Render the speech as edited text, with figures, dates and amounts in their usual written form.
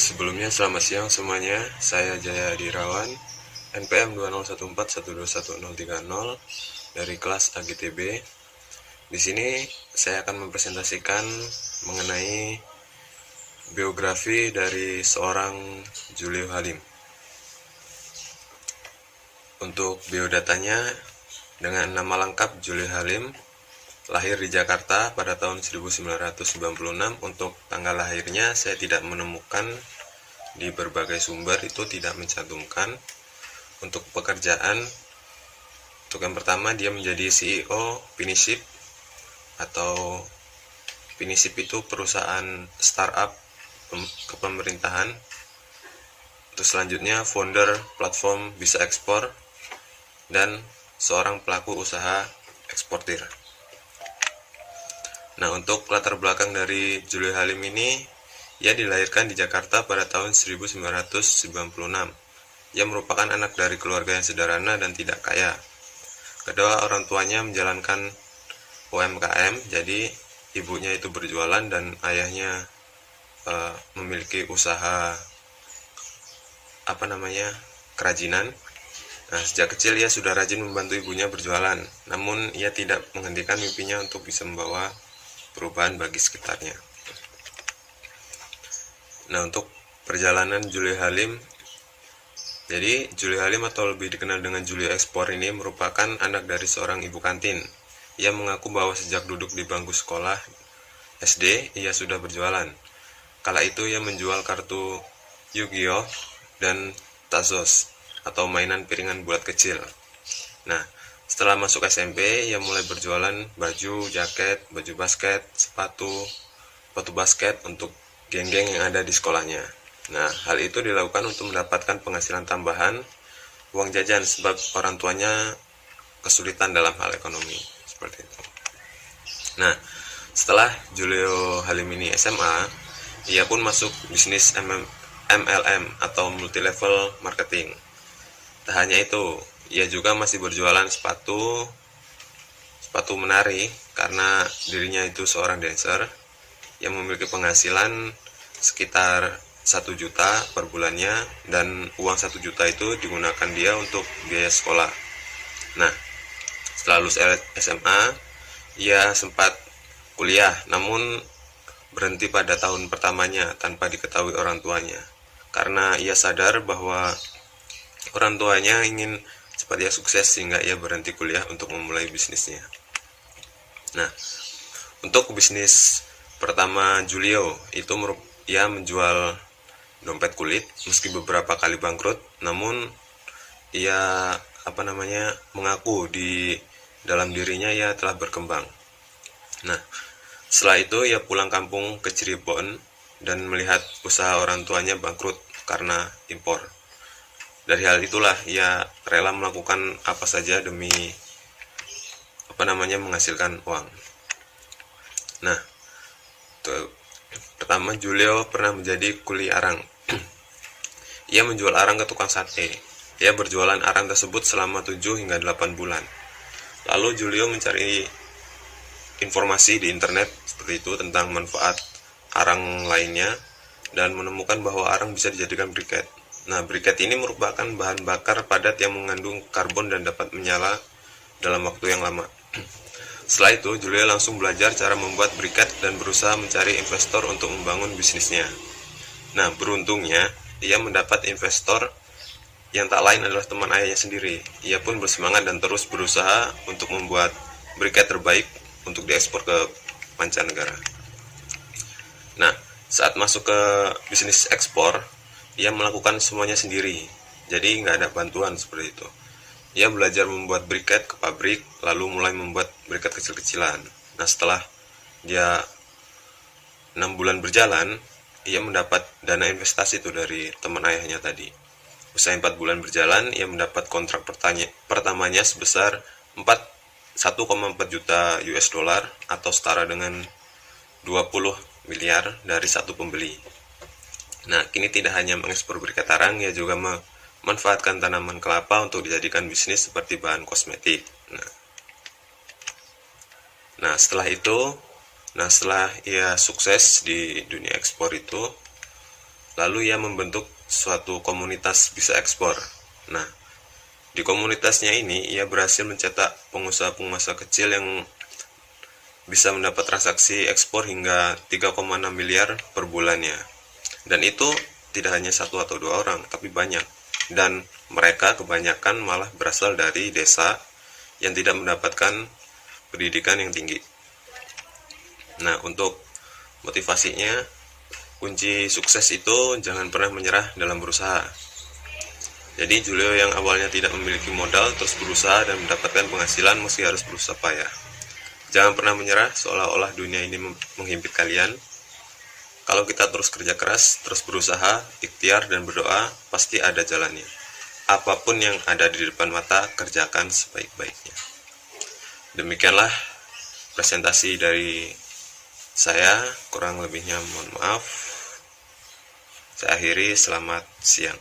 Sebelumnya selamat siang semuanya, saya Jaya Dirawan, NPM 2014121030 dari kelas AGTB. Di sini saya akan mempresentasikan mengenai biografi dari seorang Julio Halim. Untuk biodatanya, dengan nama lengkap Julio Halim, lahir di Jakarta pada tahun 1996. Untuk tanggal lahirnya saya tidak menemukan di berbagai sumber, itu tidak mencantumkan. Untuk pekerjaan, untuk yang pertama dia menjadi CEO Finisip, atau Finisip itu perusahaan startup kepemerintahan. Untuk selanjutnya founder platform Bisa Ekspor dan seorang pelaku usaha eksportir. Nah, untuk latar belakang dari Julio Halim ini, ia dilahirkan di Jakarta pada tahun 1996. Ia merupakan anak dari keluarga yang sederhana dan tidak kaya. Kedua orang tuanya menjalankan UMKM, jadi ibunya itu berjualan dan ayahnya memiliki usaha kerajinan. Nah, sejak kecil ia sudah rajin membantu ibunya berjualan, namun ia tidak menghentikan mimpinya untuk bisa membawa perubahan bagi sekitarnya. Nah, untuk perjalanan Julio Halim, jadi Julio Halim atau lebih dikenal dengan Julio Ekspor ini merupakan anak dari seorang ibu kantin. Ia mengaku bahwa sejak duduk di bangku sekolah SD, ia sudah berjualan. Kala itu ia menjual kartu Yu-Gi-Oh dan Tazos atau mainan piringan bulat kecil. Nah, setelah masuk SMP, ia mulai berjualan baju, jaket, baju basket, sepatu basket untuk geng-geng yang ada di sekolahnya. Nah, hal itu dilakukan untuk mendapatkan penghasilan tambahan, uang jajan, sebab orang tuanya kesulitan dalam hal ekonomi, seperti itu. Nah, setelah Julio Halim ini SMA, ia pun masuk bisnis MLM atau multi level marketing. Tak hanya itu, ia juga masih berjualan sepatu menari karena dirinya itu seorang dancer yang memiliki penghasilan sekitar 1 juta per bulannya, dan uang 1 juta itu digunakan dia untuk biaya sekolah. Nah, setelah lulus SMA, ia sempat kuliah, namun berhenti pada tahun pertamanya tanpa diketahui orang tuanya, karena ia sadar bahwa orang tuanya ingin cepat ia sukses sehingga ia berhenti kuliah untuk memulai bisnisnya. Nah, untuk bisnis pertama Julio itu ia menjual dompet kulit. Meski beberapa kali bangkrut, namun ia mengaku di dalam dirinya ia telah berkembang. Nah, setelah itu ia pulang kampung ke Cirebon dan melihat usaha orang tuanya bangkrut karena impor. Dari hal itulah ia rela melakukan apa saja demi menghasilkan uang. Nah, pertama Julio pernah menjadi kuli arang. Ia menjual arang ke tukang sate. Ia berjualan arang tersebut selama 7 hingga 8 bulan. Lalu Julio mencari informasi di internet seperti itu tentang manfaat arang lainnya dan menemukan bahwa arang bisa dijadikan briket. Nah, briket ini merupakan bahan bakar padat yang mengandung karbon dan dapat menyala dalam waktu yang lama. Setelah itu, Julio langsung belajar cara membuat briket dan berusaha mencari investor untuk membangun bisnisnya. Nah, beruntungnya, ia mendapat investor yang tak lain adalah teman ayahnya sendiri. Ia pun bersemangat dan terus berusaha untuk membuat briket terbaik untuk diekspor ke mancanegara. Nah, saat masuk ke bisnis ekspor, ia melakukan semuanya sendiri. Jadi nggak ada bantuan seperti itu. Ia belajar membuat briket ke pabrik, lalu mulai membuat briket kecil-kecilan. Nah, setelah dia 6 bulan berjalan, ia mendapat dana investasi itu dari teman ayahnya tadi. Usai 4 bulan berjalan, ia mendapat kontrak pertamanya sebesar 1,4 juta US dollar atau setara dengan 20 miliar dari satu pembeli. Nah, kini tidak hanya mengekspor briket arang, ia juga memanfaatkan tanaman kelapa untuk dijadikan bisnis seperti bahan kosmetik. Nah, setelah ia sukses di dunia ekspor itu, Lalu ia membentuk suatu komunitas bisa ekspor. Nah, di komunitasnya ini ia berhasil mencetak pengusaha-pengusaha kecil yang bisa mendapat transaksi ekspor hingga 3,6 miliar per bulannya. Dan itu tidak hanya satu atau dua orang, tapi banyak. Dan mereka kebanyakan malah berasal dari desa yang tidak mendapatkan pendidikan yang tinggi. Nah, untuk motivasinya, kunci sukses itu jangan pernah menyerah dalam berusaha. Jadi Julio yang awalnya tidak memiliki modal terus berusaha dan mendapatkan penghasilan meski harus berusaha payah. Jangan pernah menyerah seolah-olah dunia ini menghimpit kalian. Kalau kita terus kerja keras, terus berusaha, ikhtiar dan berdoa, pasti ada jalannya. Apapun yang ada di depan mata, kerjakan sebaik-baiknya. Demikianlah presentasi dari saya, kurang lebihnya mohon maaf. Saya akhiri, selamat siang.